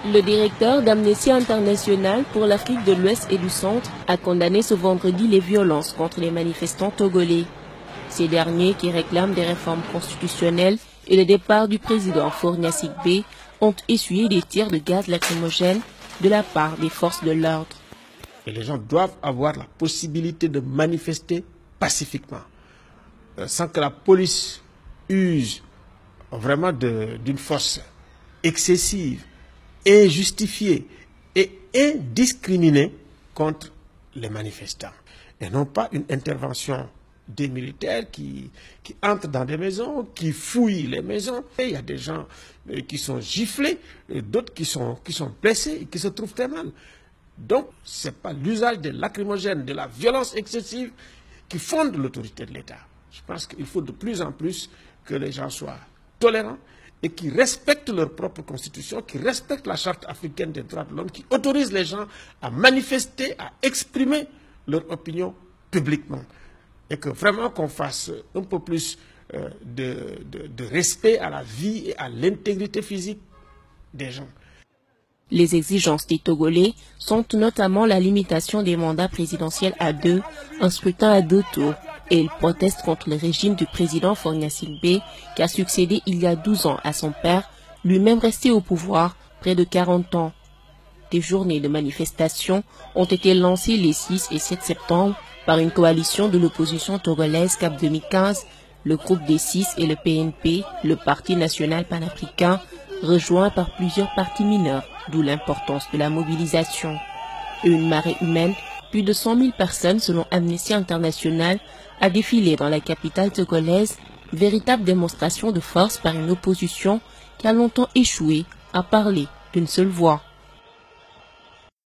Le directeur d'Amnesty International pour l'Afrique de l'Ouest et du Centre a condamné ce vendredi les violences contre les manifestants togolais. Ces derniers, qui réclament des réformes constitutionnelles et le départ du président Faure Gnassingbe, ont essuyé des tirs de gaz lacrymogène de la part des forces de l'ordre. Et les gens doivent avoir la possibilité de manifester pacifiquement, sans que la police use vraiment d'une force excessive, injustifiée et indiscriminée contre les manifestants. Et non pas une intervention des militaires qui entrent dans des maisons, qui fouillent les maisons. Et il y a des gens qui sont giflés, et d'autres qui sont blessés et qui se trouvent très mal. Donc, ce n'est pas l'usage des lacrymogènes, de la violence excessive qui fonde l'autorité de l'État. Je pense qu'il faut de plus en plus que les gens soient tolérants et qui respectent leur propre constitution, qui respectent la charte africaine des droits de l'homme, qui autorise les gens à manifester, à exprimer leur opinion publiquement. Et que vraiment qu'on fasse un peu plus de respect à la vie et à l'intégrité physique des gens. Les exigences des Togolais sont notamment la limitation des mandats présidentiels à 2, un scrutin à 2 tours, et ils protestent contre le régime du président Faure Gnassingbe qui a succédé il y a 12 ans à son père, lui-même resté au pouvoir près de 40 ans. Des journées de manifestation ont été lancées les 6 et 7 septembre par une coalition de l'opposition togolaise CAP 2015, le groupe des 6 et le PNP, le Parti national panafricain, rejoint par plusieurs partis mineurs, d'où l'importance de la mobilisation. Une marée humaine, plus de 100 000 personnes selon Amnesty International, a défilé dans la capitale togolaise, véritable démonstration de force par une opposition qui a longtemps échoué à parler d'une seule voix.